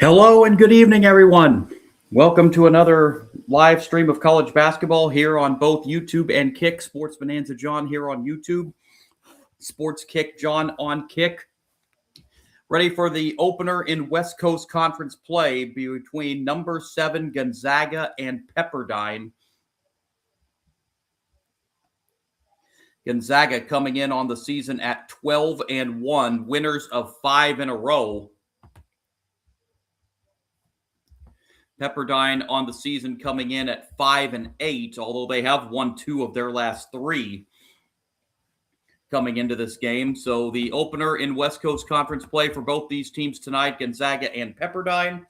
Hello and good evening, everyone. Welcome to another live stream of college basketball here on both YouTube and Kick. Sports Bonanza John here on YouTube. Sports Kick John on Kick. Ready for the opener in West Coast Conference play between number 7 Gonzaga and Pepperdine. Gonzaga coming in on the season at 12-1, winners of 5 in a row. Pepperdine on the season coming in at 5-8, although they have won 2 of their last 3 coming into this game. So the opener in West Coast Conference play for both these teams tonight, Gonzaga and Pepperdine.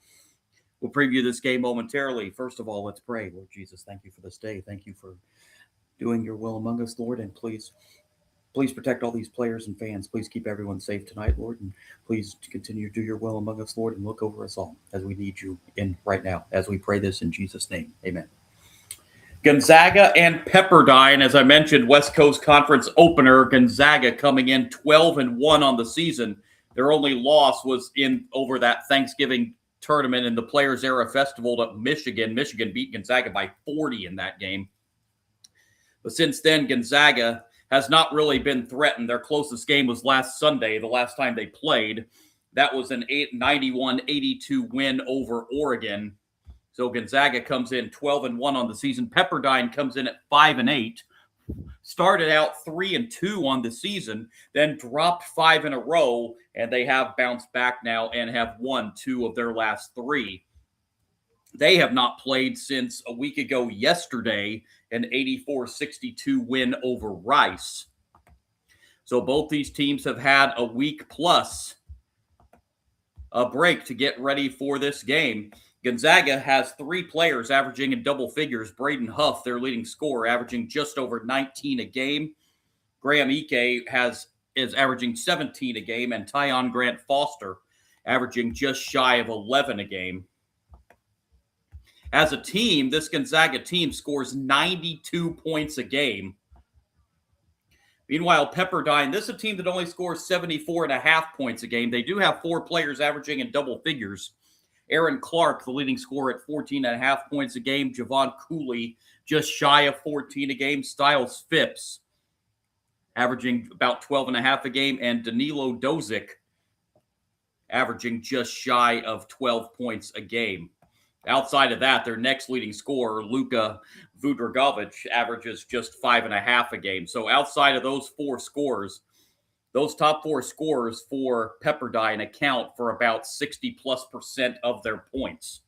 We'll preview this game momentarily. First of all, let's pray. Lord Jesus, thank you for this day. Thank you for doing your will among us, Lord, and please protect all these players and fans. Please keep everyone safe tonight, Lord, and please continue to do your will among us, Lord, and look over us all as we need you in right now, as we pray this in Jesus' name. Amen. Gonzaga and Pepperdine, as I mentioned, West Coast Conference opener. Gonzaga coming in 12-1 on the season. Their only loss was in over that Thanksgiving tournament in the Players Era Festival to Michigan. Michigan beat Gonzaga by 40 in that game. But since then, Gonzaga has not really been threatened. Their closest game was last Sunday, the last time they played. That was an 91-82 win over Oregon. So Gonzaga comes in 12-1 on the season. Pepperdine comes in at 5-8. Started out 3-2 on the season, then dropped 5 in a row, and they have bounced back now and have won 2 of their last 3. They have not played since a week ago yesterday, an 84-62 win over Rice. So both these teams have had a week plus a break to get ready for this game. Gonzaga has 3 players averaging in double figures. Braden Huff, their leading scorer, averaging just over 19 a game. Graham Ike is averaging 17 a game, and Tyon Grant Foster averaging just shy of 11 a game. As a team, this Gonzaga team scores 92 points a game. Meanwhile, Pepperdine, this is a team that only scores 74.5 points a game. They do have 4 players averaging in double figures. Aaron Clark, the leading scorer at 14.5 points a game. Javon Cooley, just shy of 14 a game. Styles Phipps, averaging about 12.5 a game. And Danilo Dozic, averaging just shy of 12 points a game. Outside of that, their next leading scorer, Luka Vudragovic, averages just 5.5 a game. So outside of those 4 scores, those top 4 scorers for Pepperdine account for about 60+% of their points.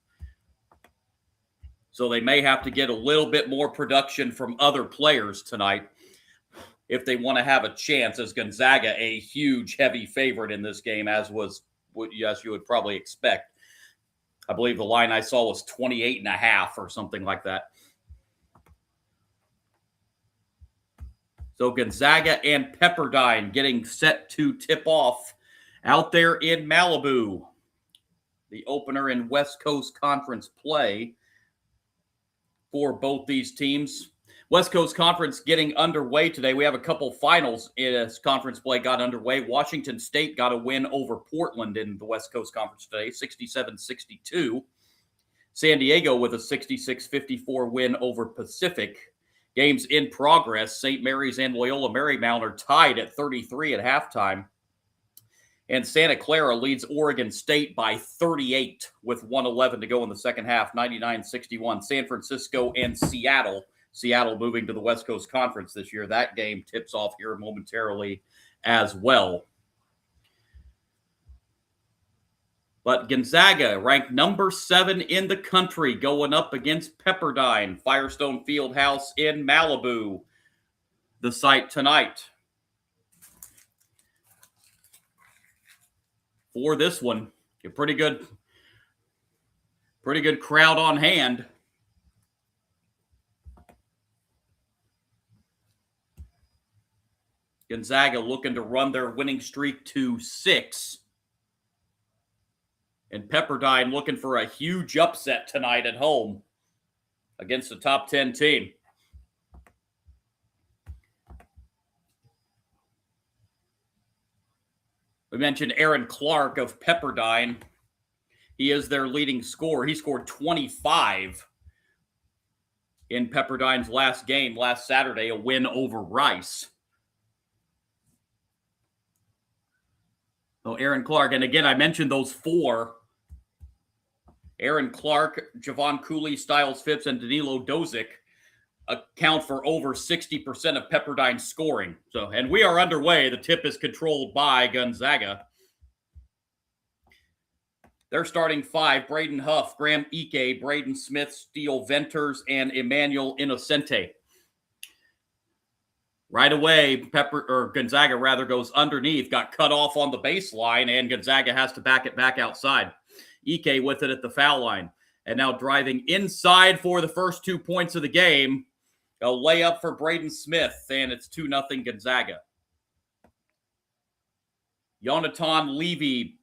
So they may have to get a little bit more production from other players tonight if they want to have a chance, as Gonzaga, a huge, heavy favorite in this game, as you would probably expect. I believe the line I saw was 28.5 or something like that. So Gonzaga and Pepperdine getting set to tip off out there in Malibu. The opener in West Coast Conference play for both these teams. West Coast Conference getting underway today. We have a couple finals as conference play got underway. Washington State got a win over Portland in the West Coast Conference today, 67-62. San Diego with a 66-54 win over Pacific. Games in progress. St. Mary's and Loyola Marymount are tied at 33 at halftime. And Santa Clara leads Oregon State by 38 with 1:11 to go in the second half, 99-61. San Francisco and Seattle moving to the West Coast Conference this year. That game tips off here momentarily as well. But Gonzaga, ranked number 7 in the country, going up against Pepperdine, Firestone Fieldhouse in Malibu, the site tonight. For this one, a pretty good crowd on hand. Gonzaga looking to run their winning streak to 6. And Pepperdine looking for a huge upset tonight at home against a top 10 team. We mentioned Aaron Clark of Pepperdine. He is their leading scorer. He scored 25 in Pepperdine's last game last Saturday, a win over Rice. So Aaron Clark, and again, I mentioned those four. Aaron Clark, Javon Cooley, Styles Phipps, and Danilo Dozic account for over 60% of Pepperdine's scoring. So, and we are underway. The tip is controlled by Gonzaga. They're starting five: Braden Huff, Graham Ike, Braden Smith, Steele Venters, and Emmanuel Innocente. Right away, Gonzaga goes underneath, got cut off on the baseline, and Gonzaga has to back it back outside. Ike with it at the foul line. And now driving inside for the first 2 points of the game. A layup for Braden Smith, and it's 2-0 Gonzaga. Yonatan Levy,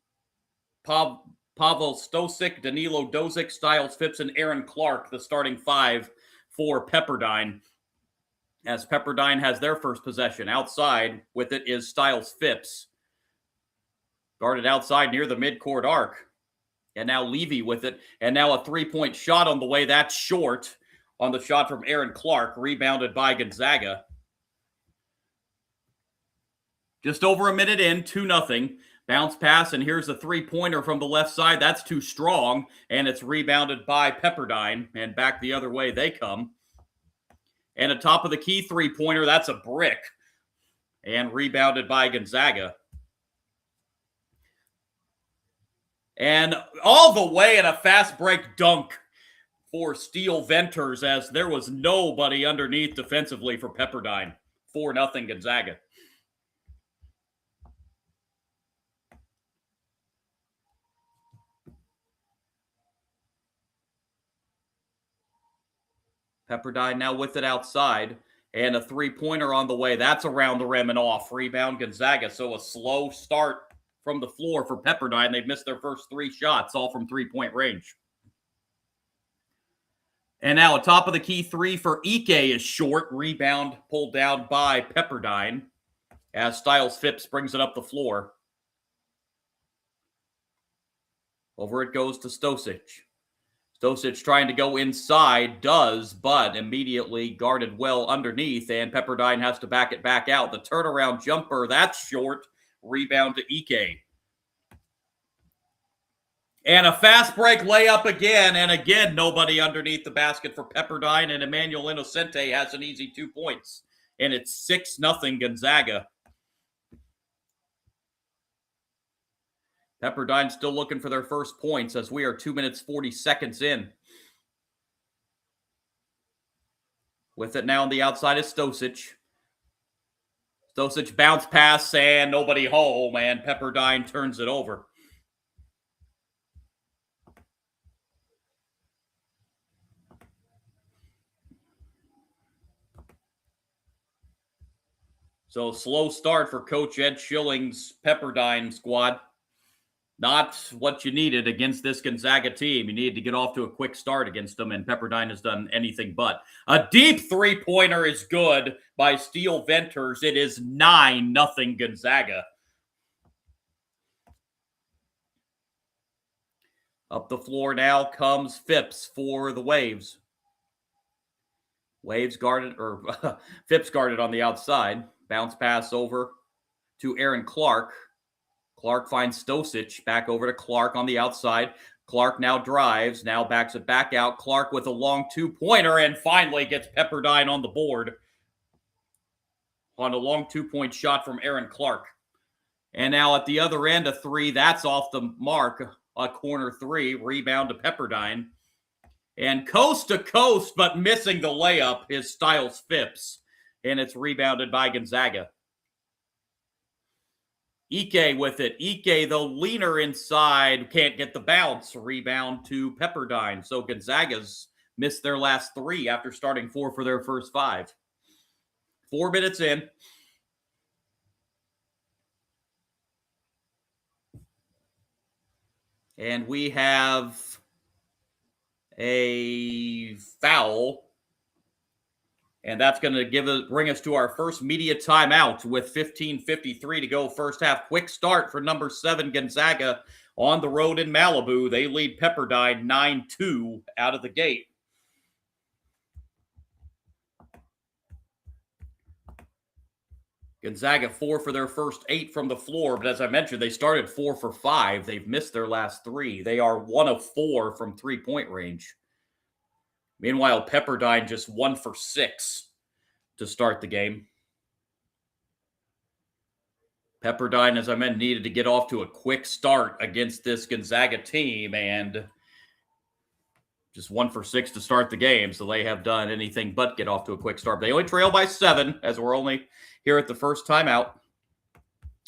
Pavel Stosic, Danilo Dozic, Styles Phipps, and Aaron Clark, the starting five for Pepperdine. As Pepperdine has their first possession. Outside with it is Styles Phipps. Guarded outside near the midcourt arc. And now Levy with it. And now a three-point shot on the way. That's short on the shot from Aaron Clark. Rebounded by Gonzaga. Just over a minute in, 2-0. Bounce pass, and here's a three-pointer from the left side. That's too strong, and it's rebounded by Pepperdine. And back the other way they come. And a top of the key three-pointer, that's a brick. And rebounded by Gonzaga. And all the way in a fast break dunk for Steele Venters, as there was nobody underneath defensively for Pepperdine. 4-0 Gonzaga. Pepperdine now with it outside, and a three-pointer on the way. That's around the rim and off. Rebound Gonzaga. So a slow start from the floor for Pepperdine. They've missed their first three shots, all from three-point range. And now a top of the key three for Ike is short. Rebound pulled down by Pepperdine as Styles Phipps brings it up the floor. Over it goes to Stosic. Stosic trying to go inside, does, but immediately guarded well underneath, and Pepperdine has to back it back out. The turnaround jumper, that's short. Rebound to Ike. And a fast break layup again, and again, nobody underneath the basket for Pepperdine, and Emmanuel Innocente has an easy 2 points. And it's 6-0 Gonzaga. Pepperdine still looking for their first points as we are 2 minutes, 40 seconds in. With it now on the outside is Stosic. Stosic bounce pass and nobody home, and Pepperdine turns it over. So slow start for Coach Ed Schilling's Pepperdine squad. Not what you needed against this Gonzaga team. You needed to get off to a quick start against them, and Pepperdine has done anything but. A deep three-pointer is good by Steele Venters. It is 9-0 Gonzaga. Up the floor now comes Phipps for the Waves. Waves guarded, or Phipps guarded on the outside. Bounce pass over to Aaron Clark. Clark finds Stosic, back over to Clark on the outside. Clark now drives, now backs it back out. Clark with a long two-pointer and finally gets Pepperdine on the board on a long two-point shot from Aaron Clark. And now at the other end, a three, that's off the mark, a corner three, rebound to Pepperdine. And coast to coast, but missing the layup is Styles Phipps, and it's rebounded by Gonzaga. Ike with it. Ike, the leaner inside, can't get the bounce. Rebound to Pepperdine. So Gonzaga's missed their last three after starting four for their first five. 4 minutes in. And we have a foul. And that's going to bring us to our first media timeout with 15:53 to go first half. Quick start for number 7 Gonzaga on the road in Malibu. They lead Pepperdine 9-2 out of the gate. Gonzaga 4 for their first 8 from the floor, but as I mentioned, they started 4 for 5. They've missed their last 3. They are 1 of 4 from three-point range. Meanwhile, Pepperdine just 1 for 6 to start the game. Pepperdine, as I mentioned, needed to get off to a quick start against this Gonzaga team, and just 1 for 6 to start the game, so they have done anything but get off to a quick start. They only trail by 7, as we're only here at the first timeout.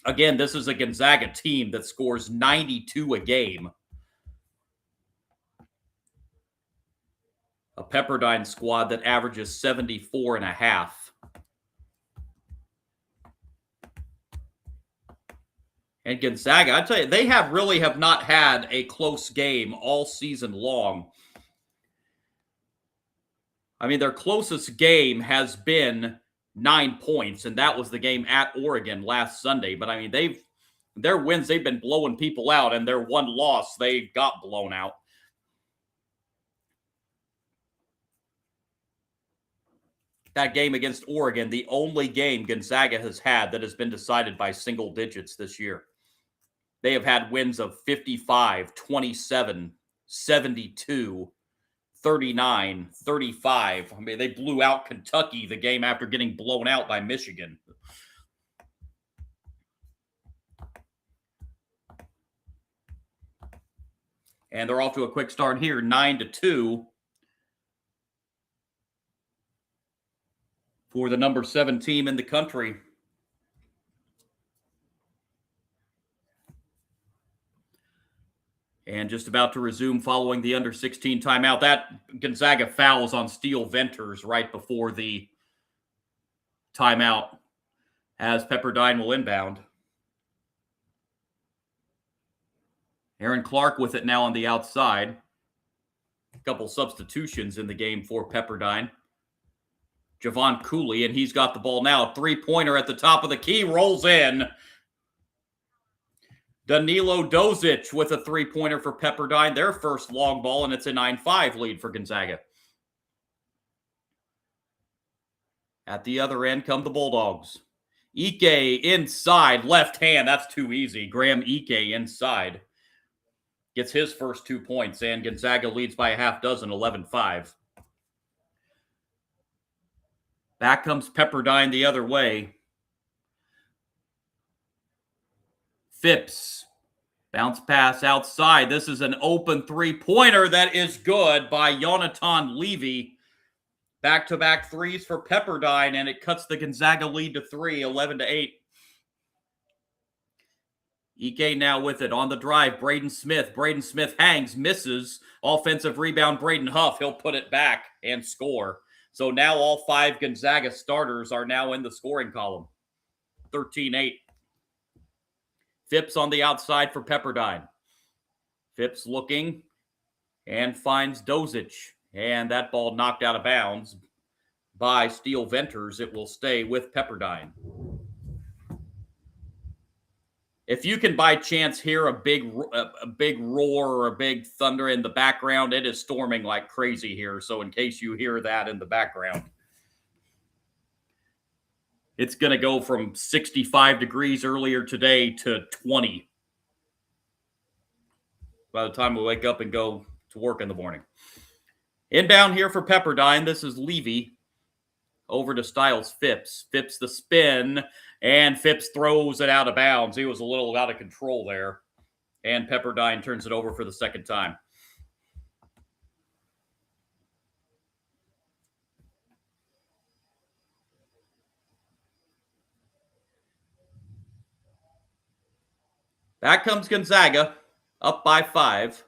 Again, this is a Gonzaga team that scores 92 a game. A Pepperdine squad that averages 74 and a half. And Gonzaga, I tell you, they really have not had a close game all season long. I mean, their closest game has been 9 points, and that was the game at Oregon last Sunday. But I mean, their wins, they've been blowing people out, and their one loss, they got blown out. That game against Oregon, the only game Gonzaga has had that has been decided by single digits this year. They have had wins of 55, 27, 72, 39, 35. I mean, they blew out Kentucky the game after getting blown out by Michigan. And they're off to a quick start here, 9-2 for the number 7 team in the country. And just about to resume following the under-16 timeout. That Gonzaga fouls on Steele Venters right before the timeout as Pepperdine will inbound. Aaron Clark with it now on the outside. A couple substitutions in the game for Pepperdine. Javon Cooley, and he's got the ball now. Three-pointer at the top of the key, rolls in. Danilo Dozic with a three-pointer for Pepperdine, their first long ball, and it's a 9-5 lead for Gonzaga. At the other end come the Bulldogs. Ike inside, left hand, that's too easy. Graham Ike inside. Gets his first 2 points, and Gonzaga leads by a half dozen, 11-5. Back comes Pepperdine the other way. Phipps, bounce pass outside. This is an open three-pointer that is good by Yonatan Levy. Back-to-back threes for Pepperdine, and it cuts the Gonzaga lead to 3, 11-8. Ike now with it on the drive. Braden Smith. Braden Smith hangs, misses. Offensive rebound, Braden Huff. He'll put it back and score. So now all 5 Gonzaga starters are now in the scoring column. 13-8. Phipps on the outside for Pepperdine. Phipps looking and finds Dozic. And that ball knocked out of bounds by Steele Venters. It will stay with Pepperdine. If you can by chance hear a big roar or a big thunder in the background, it is storming like crazy here. So in case you hear that in the background, it's going to go from 65 degrees earlier today to 20 by the time we wake up and go to work in the morning. Inbound here for Pepperdine. This is Levy. Over to Styles Phipps. Phipps the spin, and Phipps throws it out of bounds. He was a little out of control there. And Pepperdine turns it over for the second time. Back comes Gonzaga, up by 5.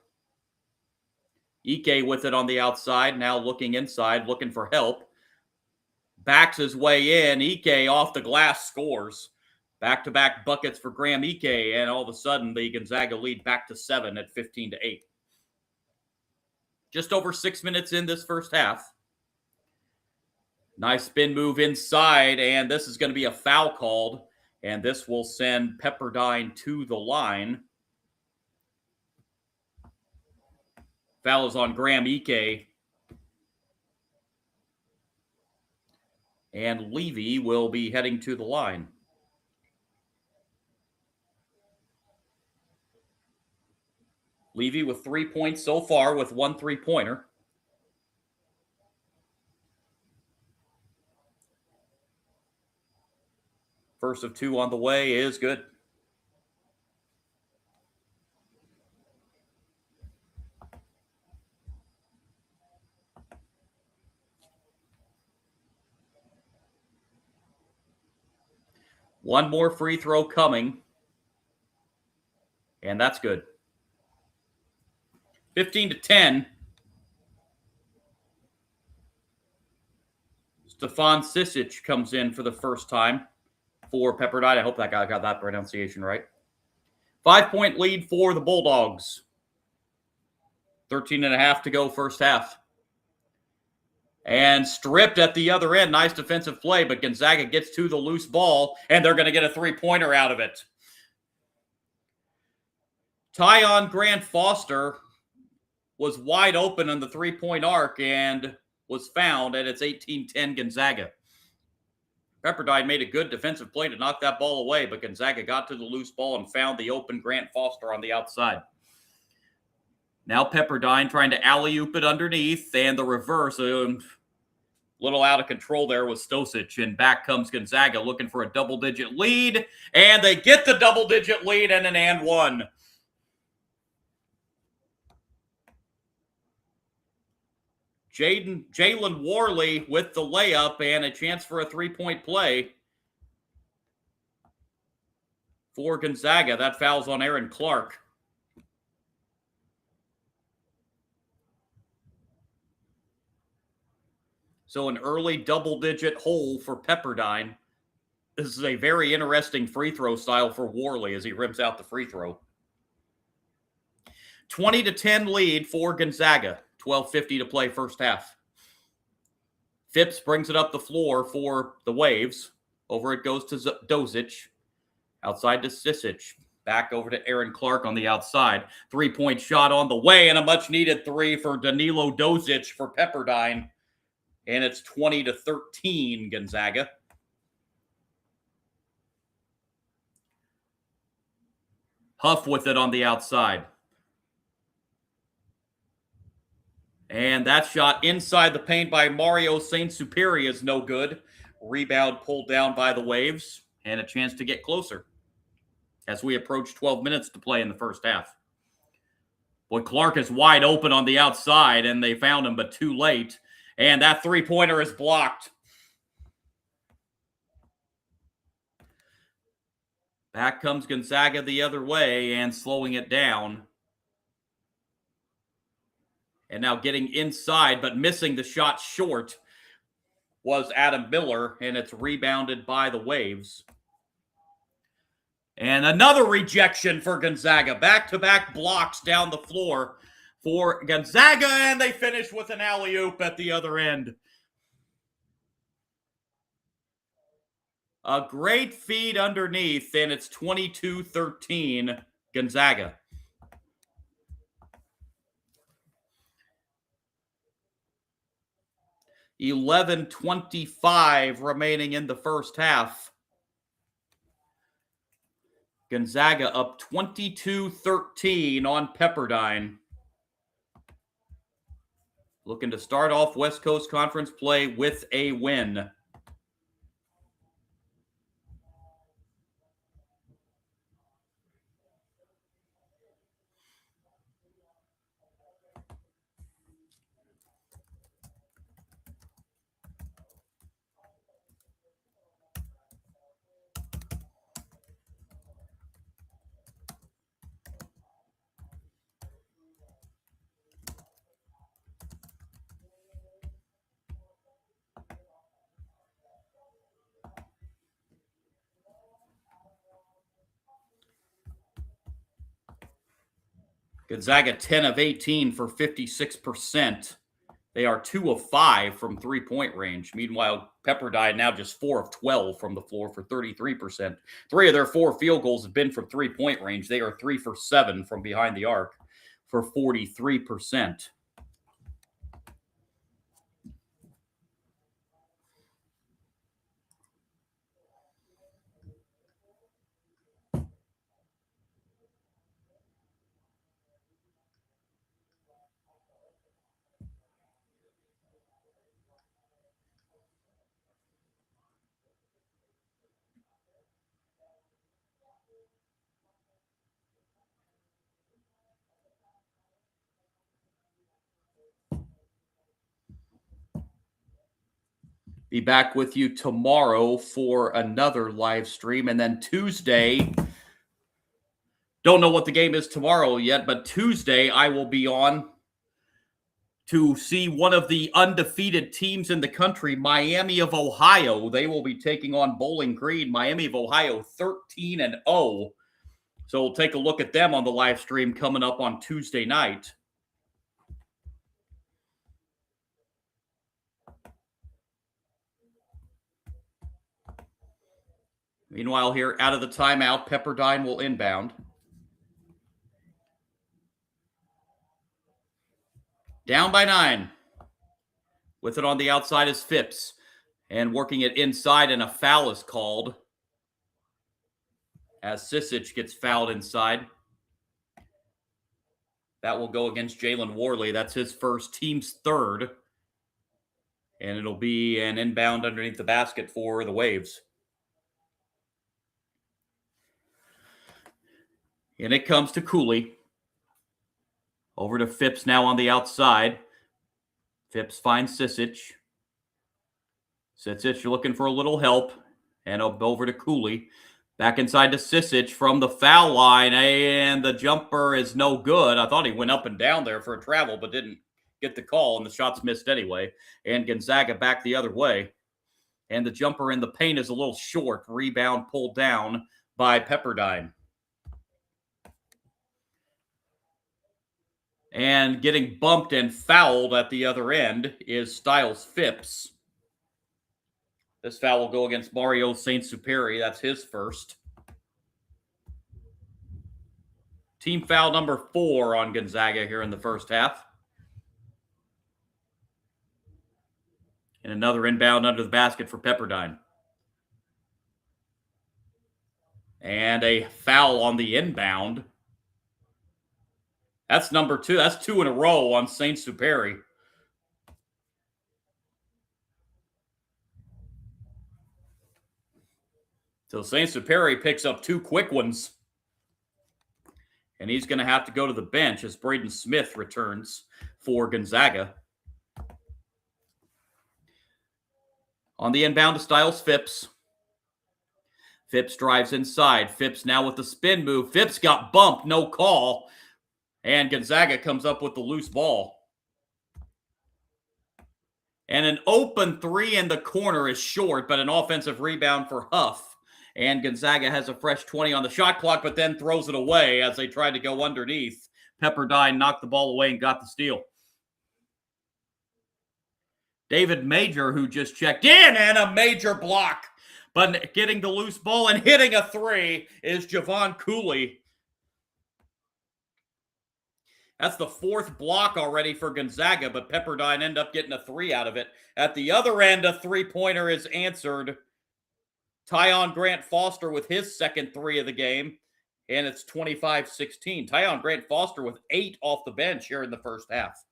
Ike with it on the outside, now looking inside, looking for help. Backs his way in. Ike off the glass scores. Back-to-back buckets for Graham Ike, and all of a sudden the Gonzaga lead back to 7 at 15-8. Just over 6 minutes in this first half. Nice spin move inside, and this is going to be a foul called, and this will send Pepperdine to the line. Foul is on Graham Ike. And Levy will be heading to the line. Levy with 3 points so far with 1 3-pointer. First of 2 on the way is good. One more free throw coming. And that's good. 15-10. Stefan Sisic comes in for the first time for Pepperdine. I hope that guy got that pronunciation right. 5-point lead for the Bulldogs. 13.5 to go first half. And stripped at the other end. Nice defensive play, but Gonzaga gets to the loose ball, and they're going to get a 3-pointer out of it. Tyon Grant Foster was wide open on the 3-point arc and was found, and it's 18-10 Gonzaga. Pepperdine made a good defensive play to knock that ball away, but Gonzaga got to the loose ball and found the open Grant Foster on the outside. Now Pepperdine trying to alley-oop it underneath, and the reverse, a little out of control there with Stosic, and back comes Gonzaga looking for a double-digit lead, and they get the double-digit lead and an and one. Jalen Worley with the layup and a chance for a 3-point play for Gonzaga. That foul's on Aaron Clark. So an early double-digit hole for Pepperdine. This is a very interesting free throw style for Worley as he rims out the free throw. 20-10 lead for Gonzaga. 12:50 to play first half. Phipps brings it up the floor for the Waves. Over it goes to Dosic. Outside to Sisic. Back over to Aaron Clark on the outside. 3-point shot on the way, and a much-needed 3 for Danilo Dosic for Pepperdine. And it's 20-13 Gonzaga. Huff with it on the outside. And that shot inside the paint by Mario Saint-Superi is no good. Rebound pulled down by the Waves, and a chance to get closer as we approach 12 minutes to play in the first half. Boy, Clark is wide open on the outside, and they found him, but too late. And that 3-pointer is blocked. Back comes Gonzaga the other way and slowing it down. And now getting inside, but missing the shot short was Adam Miller, and it's rebounded by the Waves. And another rejection for Gonzaga. Back-to-back blocks down the floor for Gonzaga, and they finish with an alley-oop at the other end. A great feed underneath, and it's 22-13 Gonzaga. 11:25 remaining in the first half. Gonzaga up 22-13 on Pepperdine. Looking to start off West Coast Conference play with a win. Gonzaga 10 of 18 for 56%. They are 2 of 5 from 3-point range. Meanwhile, Pepperdine now just 4 of 12 from the floor for 33%. 3 of their 4 field goals have been from 3-point range. They are 3 for 7 from behind the arc for 43%. Be back with you tomorrow for another live stream. And then Tuesday, don't know what the game is tomorrow yet, but Tuesday I will be on to see one of the undefeated teams in the country, Miami of Ohio. They will be taking on Bowling Green. Miami of Ohio, 13-0. So we'll take a look at them on the live stream coming up on Tuesday night. Meanwhile, here out of the timeout, Pepperdine will inbound. Down by 9. With it on the outside is Phipps. And working it inside, and a foul is called as Sisic gets fouled inside. That will go against Jalen Worley. That's his first, team's third. And it'll be an inbound underneath the basket for the Waves. And it comes to Cooley. Over to Phipps now on the outside. Phipps finds Sisic. Sisic looking for a little help. And over to Cooley. Back inside to Sisic from the foul line. And the jumper is no good. I thought he went up and down there for a travel, but didn't get the call. And the shot's missed anyway. And Gonzaga back the other way. And the jumper in the paint is a little short. Rebound pulled down by Pepperdine. And getting bumped and fouled at the other end is Styles Phipps. This foul will go against Mario Saint-Superi. That's his first. Team foul number 4 on Gonzaga here in the first half. And another inbound under the basket for Pepperdine. And a foul on the inbound. That's number 2. That's 2 in a row on Saint-Superi. So Saint-Superi picks up 2 quick ones. And he's going to have to go to the bench as Braden Smith returns for Gonzaga. On the inbound to Styles Phipps. Phipps drives inside. Phipps now with the spin move. Phipps got bumped, no call. And Gonzaga comes up with the loose ball. And an open 3 in the corner is short, but an offensive rebound for Huff. And Gonzaga has a fresh 20 on the shot clock, but then throws it away as they tried to go underneath. Pepperdine knocked the ball away and got the steal. David Major, who just checked in, and a major block. But getting the loose ball and hitting a 3 is Javon Cooley. That's the 4th block already for Gonzaga, but Pepperdine end up getting a 3 out of it. At the other end, a 3-pointer is answered. Tyon Grant Foster with his second 3 of the game, and it's 25-16. Tyon Grant Foster with 8 off the bench here in the first half.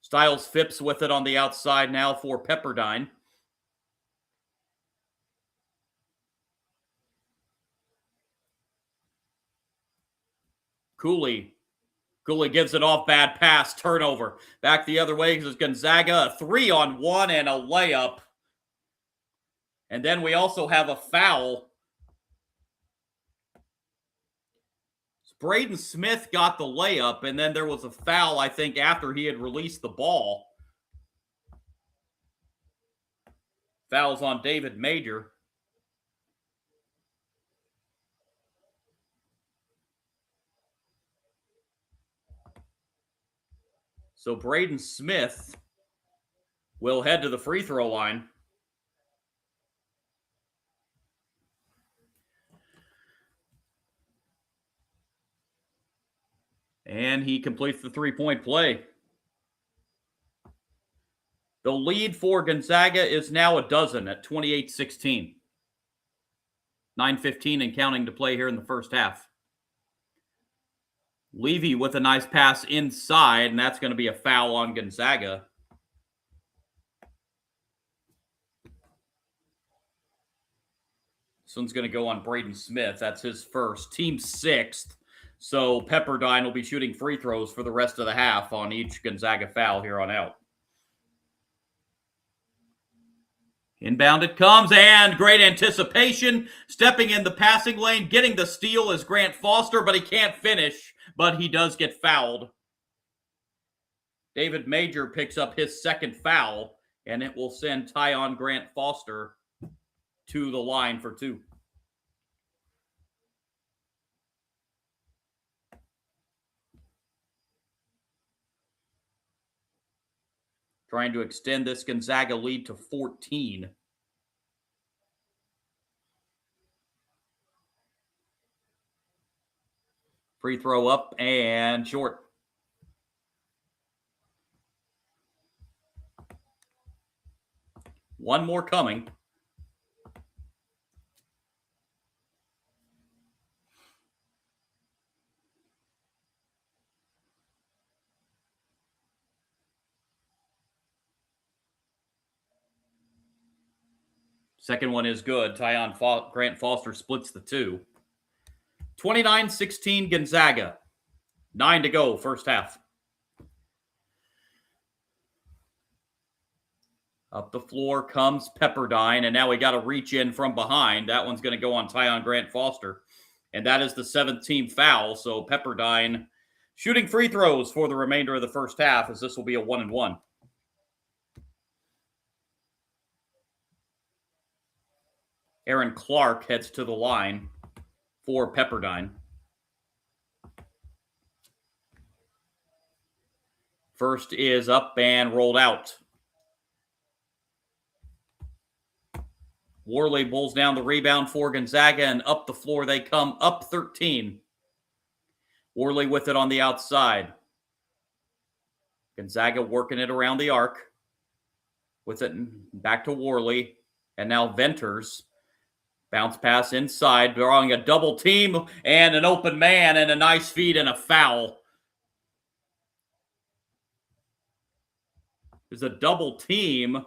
Styles Phipps with it on the outside now for Pepperdine. Cooley gives it off, bad pass, turnover. Back the other way because Gonzaga, a 3-on-1 and a layup. And then we also have a foul. Braden Smith got the layup, and then there was a foul, I think, after he had released the ball. Fouls on David Major. So Braden Smith will head to the free throw line. And he completes the 3-point play. The lead for Gonzaga is now a dozen at 28-16. 9:15 and counting to play here in the first half. Levy with a nice pass inside, and that's going to be a foul on Gonzaga. This one's going to go on Braden Smith. That's his first. Team 6th. So Pepperdine will be shooting free throws for the rest of the half on each Gonzaga foul here on out. Inbound it comes, and great anticipation. Stepping in the passing lane, getting the steal is Grant Foster, but he can't finish, but he does get fouled. David Major picks up his second foul, and it will send Tyon Grant Foster to the line for two. Trying to extend this Gonzaga lead to 14. Free throw up and short. One more coming. Second one is good. Grant Foster splits the two. 29-16 Gonzaga. 9 to go, first half. Up the floor comes Pepperdine, and now we got to reach in from behind. That one's going to go on Tyon Grant Foster, and that is the 7th team foul. So Pepperdine shooting free throws for the remainder of the first half, as this will be a 1-and-1. Aaron Clark heads to the line for Pepperdine. First is up and rolled out. Worley pulls down the rebound for Gonzaga, and up the floor they come, up 13. Worley with it on the outside. Gonzaga working it around the arc. With it back to Worley. And now Venters. Bounce pass inside, drawing a double team and an open man and a nice feed and a foul. There's a double team.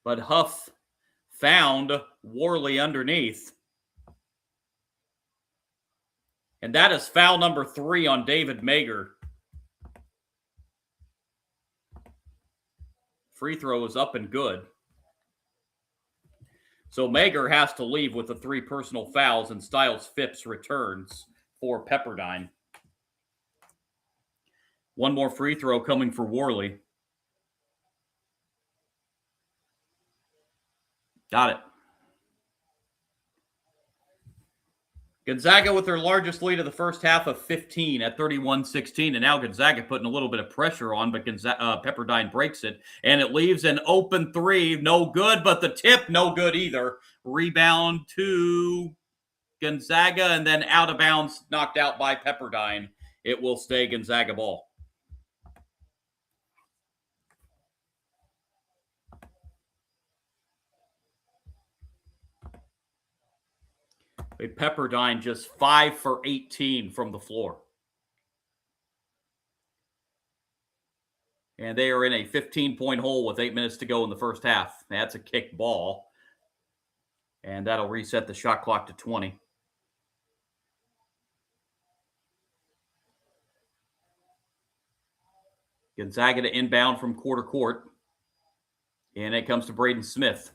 But Huff found Worley underneath. And that is foul number 3 on David Mager. Free throw is up and good. So Mager has to leave with the 3 personal fouls, and Styles Phipps returns for Pepperdine. One more free throw coming for Worley. Got it. Gonzaga with their largest lead of the first half of 15 at 31-16. And now Gonzaga putting a little bit of pressure on, but Pepperdine breaks it. And it leaves an open 3. No good, but the tip, no good either. Rebound to Gonzaga, and then out of bounds, knocked out by Pepperdine. It will stay Gonzaga ball. Pepperdine just 5 for 18 from the floor. And they are in a 15-point hole with 8 minutes to go in the first half. That's a kick ball. And that'll reset the shot clock to 20. Gonzaga to inbound from quarter court. And it comes to Braden Smith.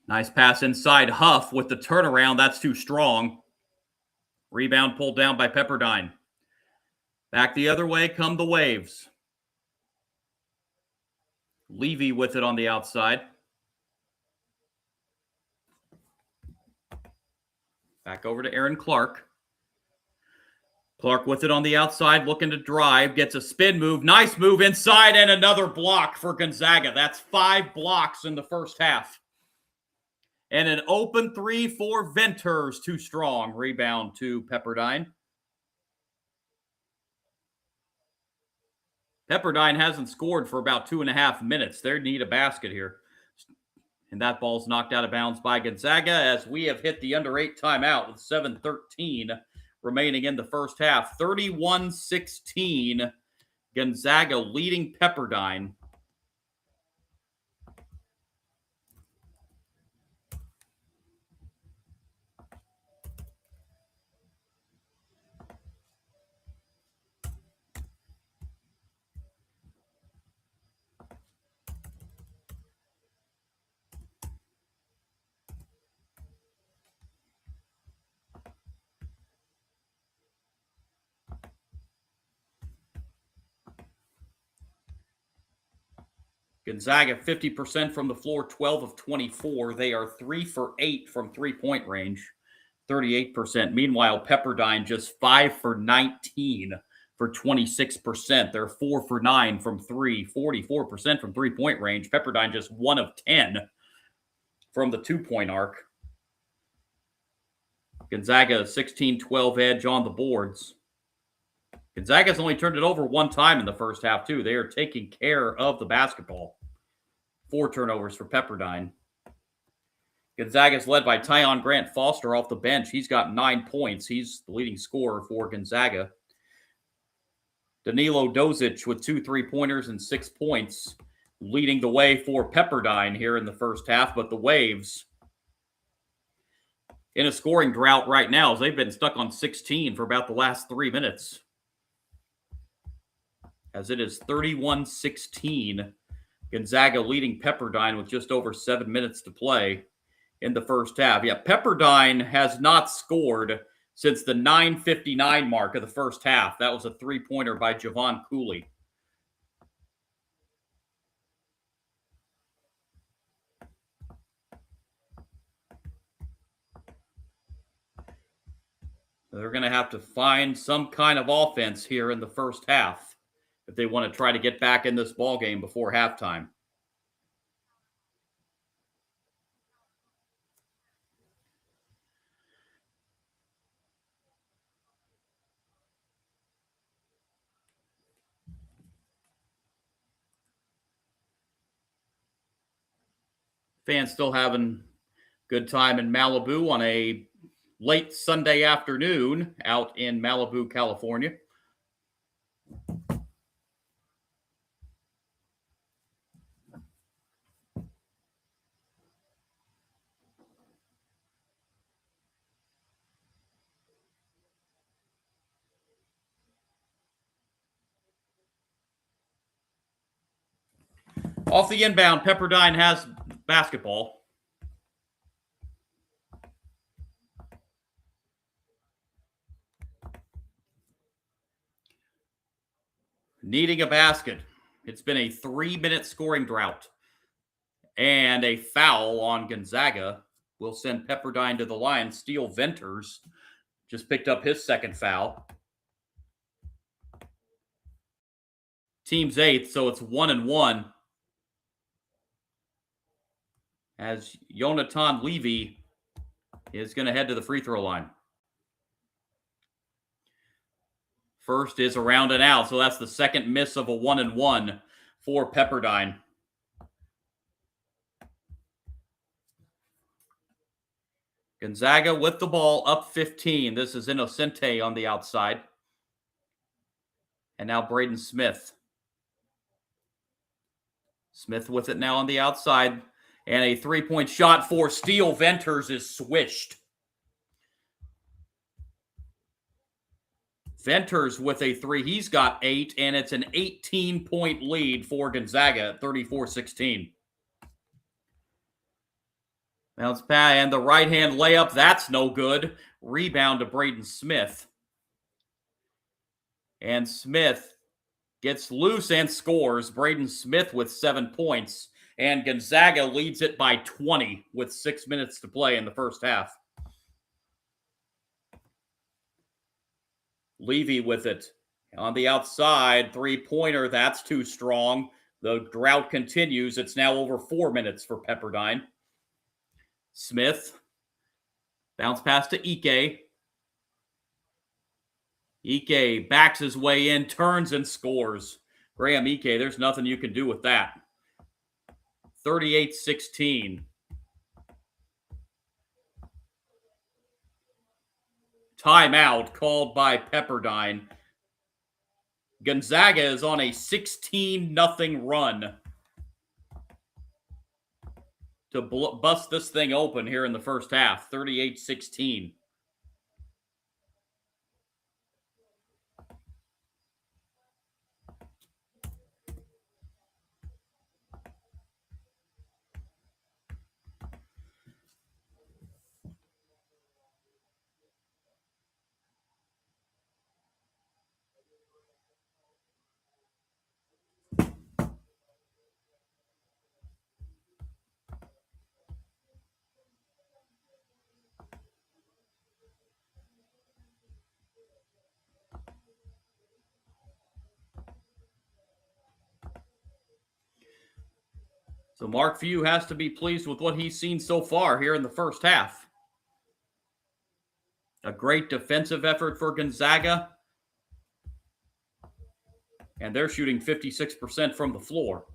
Nice pass inside. Huff with the turnaround. That's too strong. Rebound pulled down by Pepperdine. Back the other way come the Waves. Levy with it on the outside. Back over to Aaron Clark. Clark with it on the outside, looking to drive. Gets a spin move. Nice move inside, and another block for Gonzaga. That's 5 blocks in the first half. And an open 3 for Venters. Too strong. Rebound to Pepperdine. Pepperdine hasn't scored for about 2.5 minutes. They need a basket here. And that ball's knocked out of bounds by Gonzaga as we have hit the under 8 timeout with 7:13 remaining in the first half. 31-16. Gonzaga leading Pepperdine. Gonzaga 50% from the floor, 12 of 24. They are 3 for 8 from three-point range, 38%. Meanwhile, Pepperdine just 5 for 19 for 26%. They're 4 for 9 from three, 44% from three-point range. Pepperdine just 1 of 10 from the two-point arc. Gonzaga 16-12 edge on the boards. Gonzaga's only turned it over one time in the first half, too. They are taking care of the basketball. 4 turnovers for Pepperdine. Gonzaga's led by Tyon Grant Foster off the bench. He's got 9 points. He's the leading scorer for Gonzaga. Danilo Dozic with 2 3-pointers and 6 points, leading the way for Pepperdine here in the first half. But the Waves in a scoring drought right now, as they've been stuck on 16 for about the last 3 minutes. As it is 31-16, Gonzaga leading Pepperdine with just over 7 minutes to play in the first half. Yeah, Pepperdine has not scored since the 9:59 mark of the first half. That was a 3-pointer by Javon Cooley. They're going to have to find some kind of offense here in the first half if they want to try to get back in this ballgame before halftime. Fans still having good time in Malibu on a late Sunday afternoon out in Malibu, California. Off the inbound, Pepperdine has basketball. Needing a basket. It's been a 3-minute scoring drought. And a foul on Gonzaga will send Pepperdine to the line. Steele Venters just picked up his second foul. Team's 8th, so it's 1-1. As Jonathan Levy is going to head to the free throw line. First is around and out, so that's the second miss of a 1-1 for Pepperdine. Gonzaga with the ball, up 15. This is Innocente on the outside. And now Braden Smith. Smith with it now on the outside. And a 3-point shot for Steele Venters is swished. Venters with a 3. He's got 8, and it's an 18-point lead for Gonzaga at 34-16. Bounce pass and the right-hand layup. That's no good. Rebound to Braden Smith. And Smith gets loose and scores. Braden Smith with 7 points. And Gonzaga leads it by 20 with 6 minutes to play in the first half. Levy with it on the outside. 3-pointer. That's too strong. The drought continues. It's now over 4 minutes for Pepperdine. Smith. Bounce pass to Ike. Ike backs his way in, turns and scores. Graham Ike, there's nothing you can do with that. 38-16. Timeout called by Pepperdine. Gonzaga is on a 16-0 run to bust this thing open here in the first half. 38-16. So Mark Few has to be pleased with what he's seen so far here in the first half. A great defensive effort for Gonzaga. And they're shooting 56% from the floor.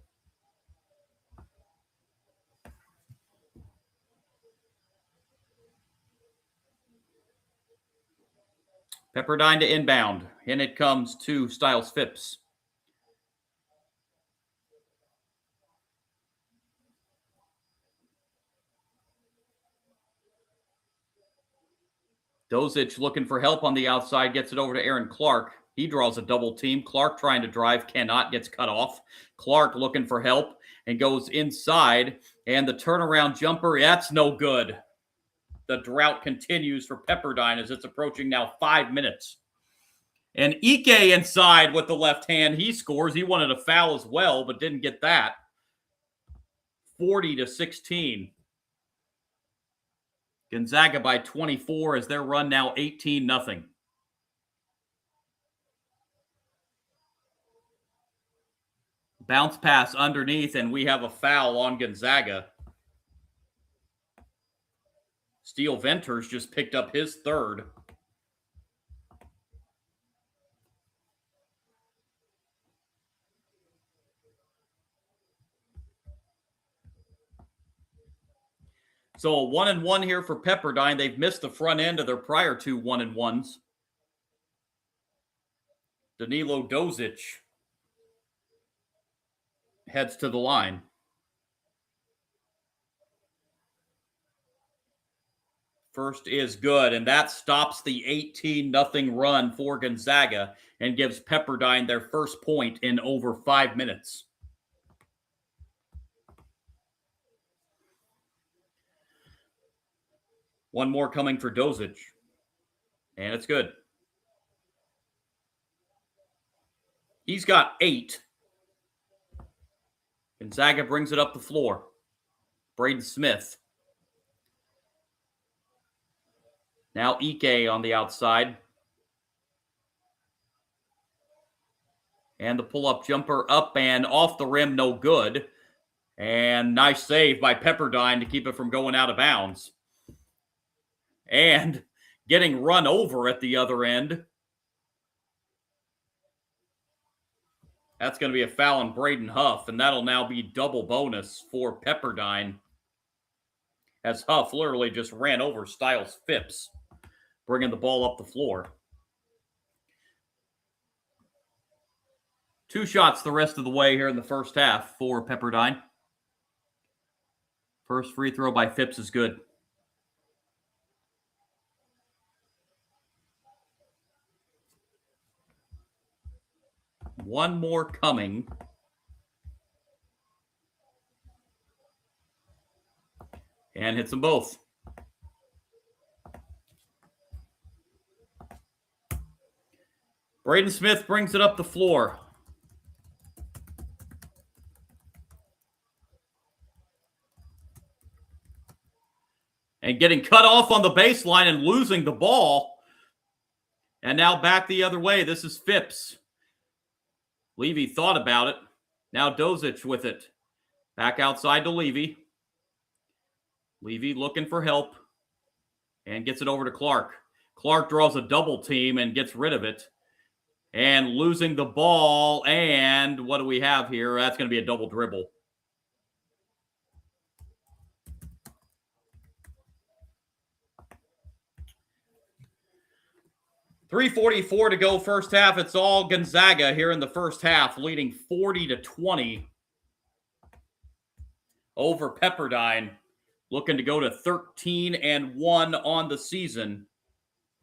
Pepperdine to inbound. And it comes to Styles Phipps. Dozic looking for help on the outside, gets it over to Aaron Clark. He draws a double team. Clark trying to drive, cannot, gets cut off. Clark looking for help and goes inside. And the turnaround jumper, that's no good. The drought continues for Pepperdine as it's approaching now 5 minutes. And Ike inside with the left hand. He scores. He wanted a foul as well, but didn't get that. 40-16. Gonzaga by 24 as their run now 18-0. Bounce pass underneath, and we have a foul on Gonzaga. Steele Venters just picked up his third. So a 1-1 here for Pepperdine. They've missed the front end of their prior two 1-1s. Danilo Dozic heads to the line. First is good, and that stops the 18-0 run for Gonzaga and gives Pepperdine their first point in over 5 minutes. One more coming for Dozic, and it's good. He's got 8. Gonzaga brings it up the floor. Braden Smith. Now Ike on the outside. And the pull-up jumper up and off the rim, no good. And nice save by Pepperdine to keep it from going out of bounds. And getting run over at the other end. That's going to be a foul on Braden Huff, and that'll now be double bonus for Pepperdine. As Huff literally just ran over Styles Phipps, bringing the ball up the floor. 2 shots the rest of the way here in the first half for Pepperdine. First free throw by Phipps is good. One more coming. And hits them both. Braden Smith brings it up the floor. And getting cut off on the baseline and losing the ball. And now back the other way. This is Phipps. Levy thought about it. Now Dozic with it. Back outside to Levy. Levy looking for help. And gets it over to Clark. Clark draws a double team and gets rid of it. And losing the ball. And what do we have here? That's going to be a double dribble. .344 to go first half. It's all Gonzaga here in the first half, leading 40-20 over Pepperdine, looking to go to 13-1 on the season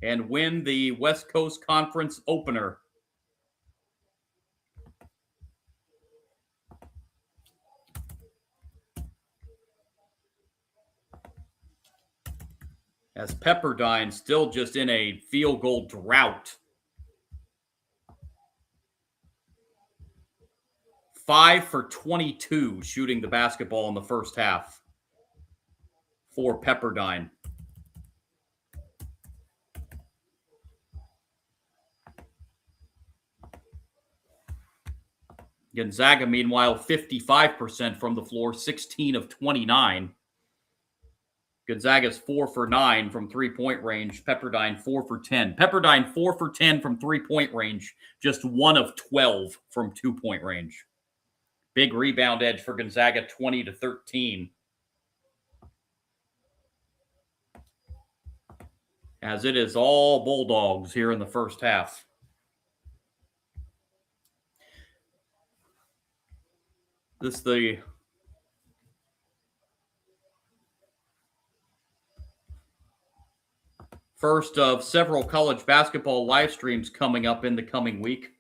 and win the West Coast Conference opener. As Pepperdine still just in a field goal drought. 5 for 22 shooting the basketball in the first half for Pepperdine. Gonzaga, meanwhile, 55% from the floor, 16 of 29. Gonzaga's 4 for 9 from three-point range. Pepperdine 4 for 10. Pepperdine 4 for 10 from three-point range. Just 1 of 12 from two-point range. Big rebound edge for Gonzaga, 20-13. As it is all Bulldogs here in the first half. This is the first of several college basketball live streams coming up in the coming week.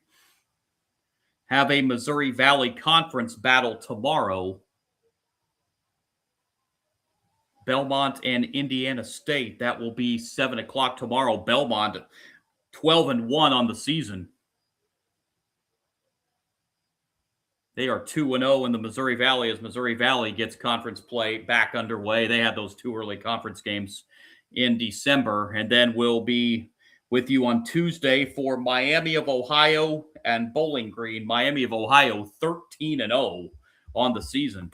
Have a Missouri Valley Conference battle tomorrow. Belmont and Indiana State. That will be 7 o'clock tomorrow. Belmont 12-1 on the season. They are 2-0 in the Missouri Valley as Missouri Valley gets conference play back underway. They had those 2 early conference games in December. And then we'll be with you on Tuesday for Miami of Ohio and Bowling Green. Miami of Ohio 13-0 on the season.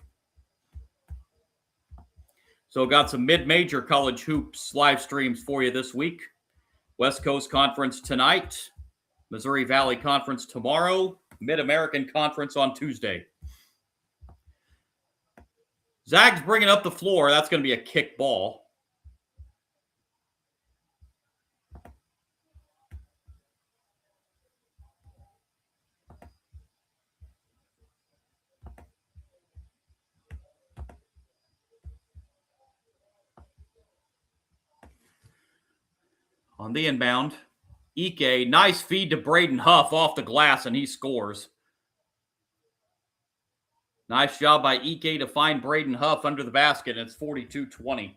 So got some mid-major college hoops live streams for you this week. West Coast Conference tonight. Missouri Valley Conference tomorrow. Mid-American Conference on Tuesday. Zag's bringing up the floor. That's going to be a kick ball. On the inbound, Ike, nice feed to Braden Huff off the glass, and he scores. Nice job by Ike to find Braden Huff under the basket, and it's 42-20.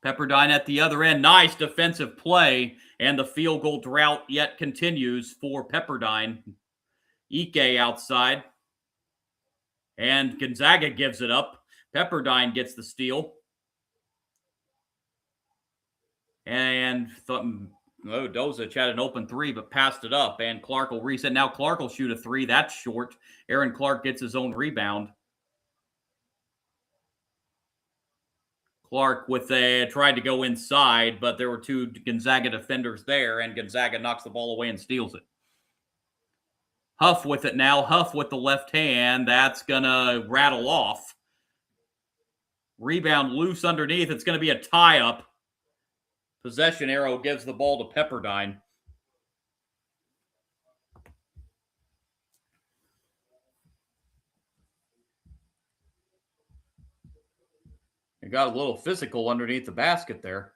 Pepperdine at the other end. Nice defensive play, and the field goal drought yet continues for Pepperdine. Ike outside, and Gonzaga gives it up. Pepperdine gets the steal. And Dozic had an open 3, but passed it up. And Clark will reset. Now Clark will shoot a 3. That's short. Aaron Clark gets his own rebound. Clark tried to go inside, but there were 2 Gonzaga defenders there, and Gonzaga knocks the ball away and steals it. Huff with it now. Huff with the left hand. That's going to rattle off. Rebound loose underneath. It's going to be a tie-up. Possession arrow gives the ball to Pepperdine. It got a little physical underneath the basket there.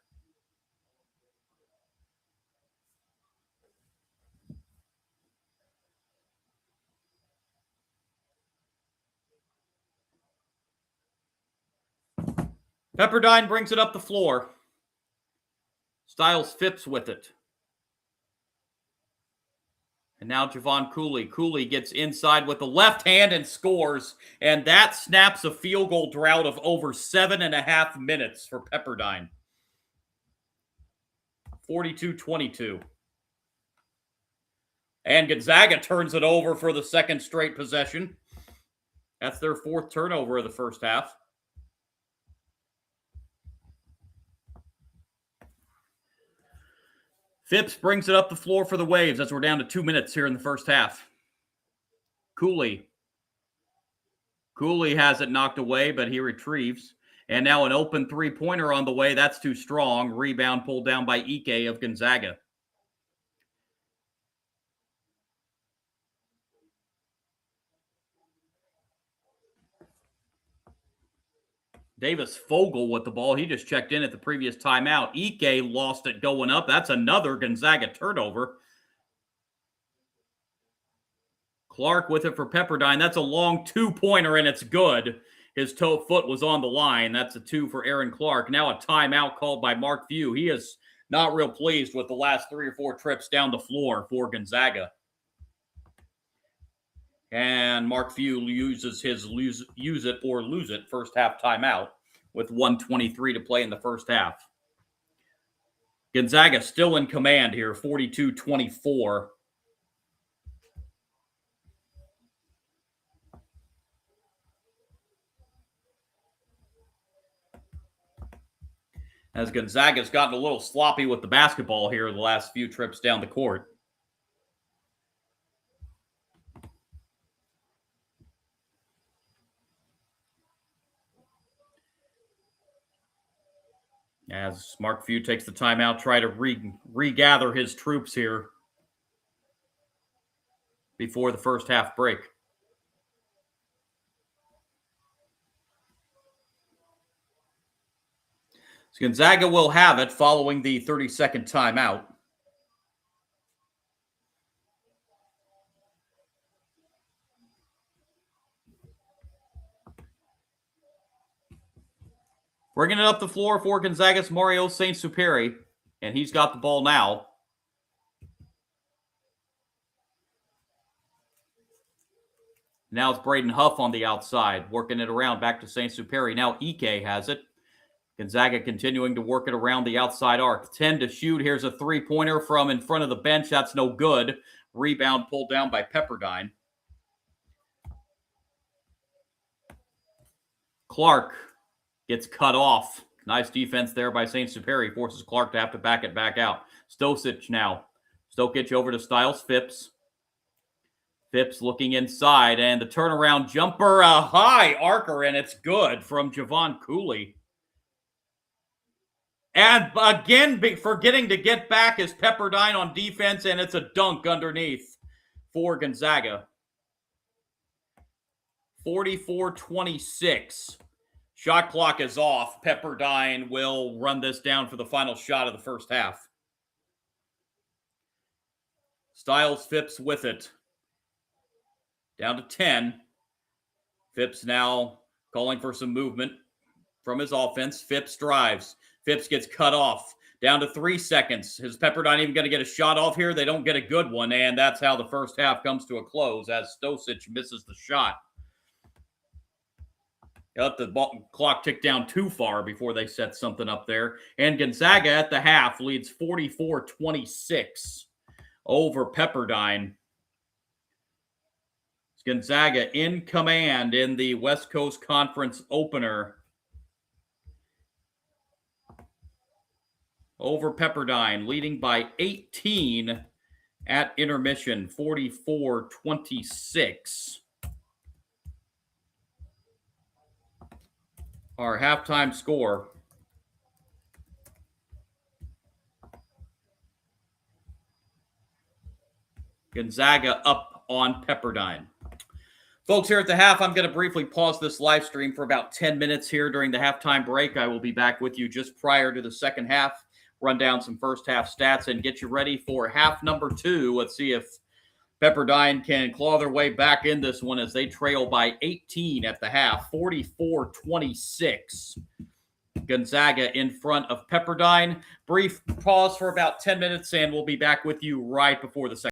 Pepperdine brings it up the floor. Styles Phipps with it. And now Javon Cooley. Cooley gets inside with the left hand and scores. And that snaps a field goal drought of over 7.5 minutes for Pepperdine. 42-22. And Gonzaga turns it over for the second straight possession. That's their 4th turnover of the first half. Phipps brings it up the floor for the Waves as we're down to 2 minutes here in the first half. Cooley has it knocked away, but he retrieves. And now an open 3-pointer on the way. That's too strong. Rebound pulled down by Ike of Gonzaga. Davis Fogel with the ball. He just checked in at the previous timeout. Ike lost it going up. That's another Gonzaga turnover. Clark with it for Pepperdine. That's a long 2-pointer, and it's good. His toe foot was on the line. That's a 2 for Aaron Clark. Now a timeout called by Mark Few. He is not real pleased with the last 3 or 4 trips down the floor for Gonzaga. And Mark Few uses his use it or lose it first half timeout with 1:23 to play in the first half. Gonzaga still in command here, 42-24. as Gonzaga's gotten a little sloppy with the basketball here the last few trips down the court. As Mark Few takes the timeout, try to regather his troops here before the first half break. So Gonzaga will have it following the 30-second timeout. Bringing it up the floor for Gonzaga's Mario Saint-Superi, and he's got the ball now. Now it's Braden Huff on the outside, working it around back to Saint-Superi. Now Ike has it. Gonzaga continuing to work it around the outside arc. 10 to shoot. Here's a three-pointer from in front of the bench. That's no good. Rebound pulled down by Pepperdine. Clark gets cut off. Nice defense there by Saint-Superi. Forces Clark to have to back it back out. Stosic now. Stokic over to Styles Phipps. Phipps looking inside, and the turnaround jumper, a high arcer, and it's good from Javon Cooley. And again, forgetting to get back is Pepperdine on defense, and it's a dunk underneath for Gonzaga. 44-26. Shot clock is off. Pepperdine will run this down for the final shot of the first half. Styles Phipps with it. Down to 10. Phipps now calling for some movement from his offense. Phipps drives. Phipps gets cut off. Down to 3 seconds. Is Pepperdine even going to get a shot off here? They don't get a good one, and that's how the first half comes to a close as Stosic misses the shot. Let the clock tick down too far before they set something up there. And Gonzaga at the half leads 44-26 over Pepperdine. Gonzaga in command in the West Coast Conference opener over Pepperdine, leading by 18 at intermission, 44-26. Our halftime score. Gonzaga up on Pepperdine. Folks, here at the half, I'm going to briefly pause this live stream for about 10 minutes here during the halftime break. I will be back with you just prior to the second half, run down some first half stats, and get you ready for half number 2. Let's see if Pepperdine can claw their way back in this one as they trail by 18 at the half, 44-26. Gonzaga in front of Pepperdine. Brief pause for about 10 minutes, and we'll be back with you right before the second.